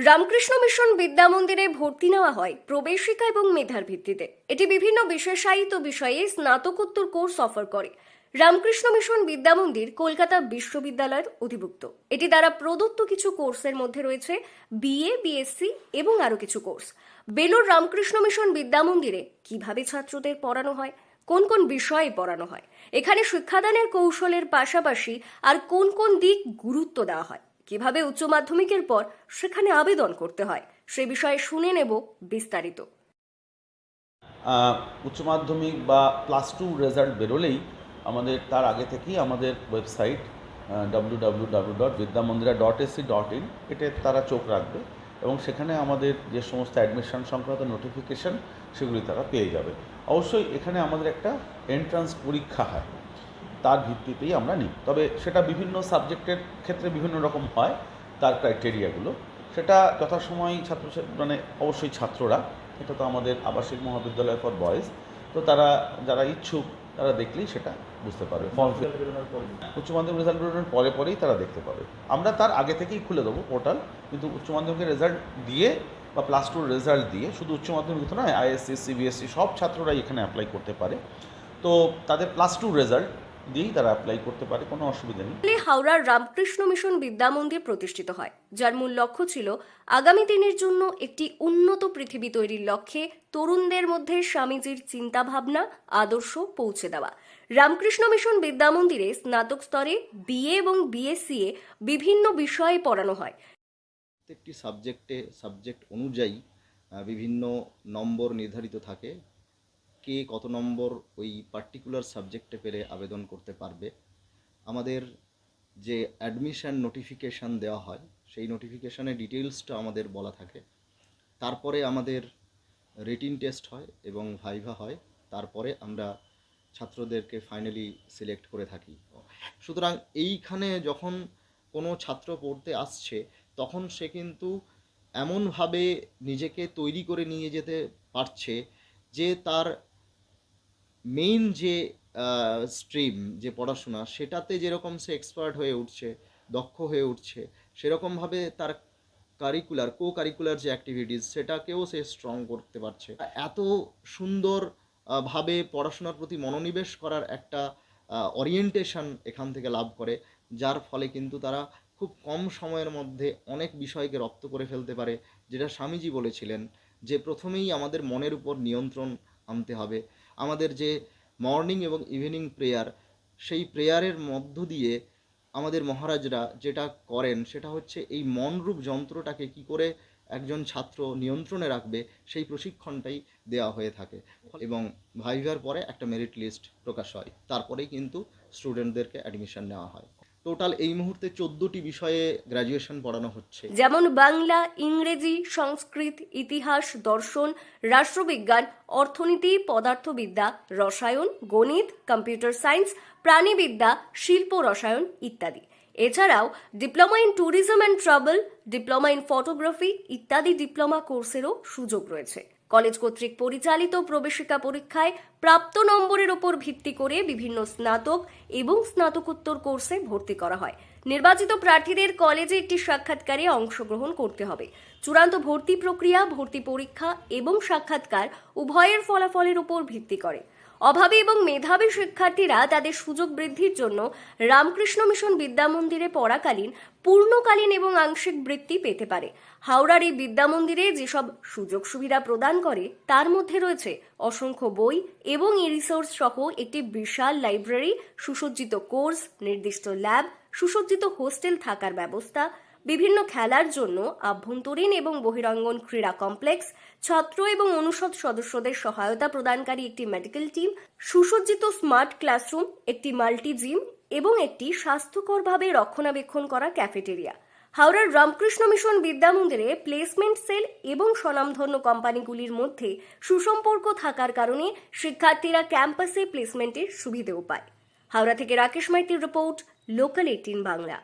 Ramakrishna mission বিদ্যা মন্দিরে ভর্তি নেওয়া হয় প্রবেশিকা এবং মেধার ভিত্তিতে। এটি বিভিন্ন বিশেষায়িত বিষয়ে স্নাতকোত্তর কোর্স অফার করে। রামকৃষ্ণ মিশন বিদ্যা মন্দির কলকাতা বিশ্ববিদ্যালয়ের অধিভুক্ত। এটি দ্বারা প্রদত্ত কিছু কোর্সের মধ্যে রয়েছে বিএ, বিএসসি এবং আরও কিছু কোর্স। বেলুর রামকৃষ্ণ মিশন বিদ্যা মন্দিরে কিভাবে ছাত্রদের পড়ানো হয়, কোন কোন বিষয়ে পড়ানো হয়, এখানে শিক্ষাদানের কৌশলের পাশাপাশি আর কোন কোন দিক গুরুত্ব দেওয়া হয়, কিভাবে উচ্চ মাধ্যমিকের পর সেখানে আবেদন করতে হয়, সে বিষয়ে শুনে নেব বিস্তারিত। উচ্চ মাধ্যমিক বা +2 রেজাল্ট বেরোলেই আমাদের তার আগে থেকেই আমাদের ওয়েবসাইট www.vidyamandira.ac.in এতে তারা চোখ রাখবে এবং সেখানে আমাদের যে সমস্ত অ্যাডমিশন সংক্রান্ত নোটিফিকেশন সেগুলি তারা পেয়ে যাবে। অবশ্যই এখানে আমাদের একটা এন্ট্রান্স পরীক্ষা হয়, তার ভিত্তিতেই আমরা নিই। তবে সেটা বিভিন্ন সাবজেক্টের ক্ষেত্রে বিভিন্ন রকম হয়, তার ক্রাইটেরিয়াগুলো সেটা যথাসময় অবশ্যই ছাত্ররা, এটা তো আমাদের আবাসিক মহাবিদ্যালয় ফর বয়েজ, তো তারা যারা ইচ্ছুক তারা দেখলেই সেটা বুঝতে পারবে। উচ্চ মাধ্যমিক রেজাল্ট বেরোনোর পরেই তারা দেখতে পাবে। আমরা তার আগে থেকেই খুলে দেবো পোর্টাল, কিন্তু উচ্চ মাধ্যমিকের রেজাল্ট দিয়ে বা +2 রেজাল্ট দিয়ে শুধু উচ্চ মাধ্যমিক তো নয়, আইএসসি, সিবিএসসি সব ছাত্ররাই এখানে অ্যাপ্লাই করতে পারে। তো তাদের +2 রেজাল্ট দিয়েই তারা অ্যাপ্লাই করতে পারে, কোনো অসুবিধা নেই। হাওড়ার রামকৃষ্ণ মিশন বিদ্যা মন্দির প্রতিষ্ঠিত হয়, যার মূল লক্ষ্য ছিল আগামী দিনের জন্য একটি উন্নত পৃথিবী তৈরির লক্ষ্যে তরুণদের মধ্যে স্বামীজির চিন্তা ভাবনা, আদর্শ পৌঁছে দেওয়া। রামকৃষ্ণ মিশন বিদ্যা মন্দিরে স্নাতক স্তরে বিএ এবং বিএসসি এ বিভিন্ন বিষয়ে পড়ানো হয়। প্রত্যেকটি সাবজেক্ট অনুযায়ী বিভিন্ন নম্বর নির্ধারিত থাকে, কে কত নম্বর ওই পার্টিকুলার সাবজেক্টে পেলে আবেদন করতে পারবে। আমাদের যে অ্যাডমিশন নোটিফিকেশান দেওয়া হয় সেই নোটিফিকেশানে ডিটেলসটা আমাদের বলা থাকে। তারপরে আমাদের রিটিন টেস্ট হয় এবং ভাইভা হয়, তারপরে আমরা ছাত্রদেরকে ফাইনালি সিলেক্ট করে থাকি। সুতরাং এইখানে যখন কোনো ছাত্র পড়তে আসছে তখন সে কিন্তু এমনভাবে নিজেকে তৈরি করে নিয়ে যেতে পারছে যে তার মেইন যে স্ট্রিম যে পড়াশোনা সেটাতে যেরকম সে এক্সপার্ট হয়ে উঠছে, দক্ষ হয়ে উঠছে, সেরকমভাবে তার কারিকুলার যে অ্যাক্টিভিটিস সেটাকেও সে স্ট্রং করতে পারছে। এত সুন্দর ভাবে পড়াশোনার প্রতি মনোনিবেশ করার একটা ওরিয়েন্টেশন এখান থেকে লাভ করে, যার ফলে কিন্তু তারা খুব কম সময়ের মধ্যে অনেক বিষয়কে রপ্ত করে ফেলতে পারে। যেটা স্বামীজি বলেছিলেন যে প্রথমেই আমাদের মনের উপর নিয়ন্ত্রণ আনতে হবে। আমাদের যে মর্নিং এবং ইভিনিং প্রেয়ার, সেই প্রেয়ারের মধ্য দিয়ে আমাদের মহারাজরা যেটা করেন সেটা হচ্ছে এই মনরূপ যন্ত্রটাকে কি করে একজন ছাত্র নিয়ন্ত্রণে রাখবে সেই প্রশিক্ষণটাই দেওয়া হয়ে থাকে এবং ভাইভার পরে একটা মেরিট লিস্ট প্রকাশ হয়, তারপরেই কিন্তু স্টুডেন্টদেরকে অ্যাডমিশন নেওয়া হয়। টোটাল এই মুহূর্তে 14টি বিষয়ে গ্র্যাজুয়েশন পড়ানো হচ্ছে, যেমন বাংলা, ইংরেজি, সংস্কৃত, ইতিহাস, দর্শন, রাষ্ট্রবিজ্ঞান, অর্থনীতি, পদার্থবিদ্যা, রসায়ন, গণিত, কম্পিউটার সায়েন্স, প্রাণীবিদ্যা, শিল্প রসায়ন ইত্যাদি। এছাড়াও diploma in tourism and travel, diploma in photography ইত্যাদি ডিপ্লোমা কোর্সেরও সুযোগ রয়েছে। কলেজ কর্তৃক পরিচালিত প্রবেশিকা পরীক্ষায় প্রাপ্ত নম্বরের উপর ভিত্তি করে বিভিন্ন স্নাতক এবং স্নাতকোত্তর কোর্সে ভর্তি করা হয়। নির্বাচিত প্রার্থীদের কলেজে একটি সাক্ষাৎকারে অংশগ্রহণ করতে হবে। চূড়ান্ত ভর্তি প্রক্রিয়া, ভর্তি পরীক্ষা এবং সাক্ষাৎকার উভয়ের ফলাফলের উপর ভিত্তি করে। অভাবী এবং মেধাবী শিক্ষার্থীরা তাদের সুযোগ বৃদ্ধির জন্য রামকৃষ্ণ মিশন বিদ্যা মন্দিরে পড়াকালীন পূর্ণকালীন এবং আংশিক বৃত্তি পেতে পারে। হাওড়ার এই বিদ্যা মন্দিরে যেসব সুযোগ সুবিধা প্রদান করে তার মধ্যে রয়েছে অসংখ্য বই এবং ই-রিসোর্স সহ একটি বিশাল লাইব্রেরি, সুসজ্জিত কোর্স, নির্দিষ্ট ল্যাব, সুসজ্জিত হোস্টেল থাকার ব্যবস্থা, বিভিন্ন খেলার জন্য আভ্যন্তরীণ এবং বহিরঙ্গন ক্রীড়া কমপ্লেক্স, ছাত্র এবং অনুষদ সদস্যদের সহায়তা প্রদানকারী একটি মেডিকেল টিম, সুসজ্জিত স্মার্ট ক্লাসরুম, একটি মাল্টি জিম এবং একটি স্বাস্থ্যকরভাবে রক্ষণাবেক্ষণ করা ক্যাফেটেরিয়া। হাওড়ার রামকৃষ্ণ মিশন বিদ্যা মন্দিরে প্লেসমেন্ট সেল এবং স্বনামধন্য কোম্পানিগুলির মধ্যে সুসম্পর্ক থাকার কারণে শিক্ষার্থীরা ক্যাম্পাসে প্লেসমেন্টের সুবিধেও পায়। হাওড়া থেকে রাকেশ মাইতির রিপোর্ট, লোকাল 18 বাংলা।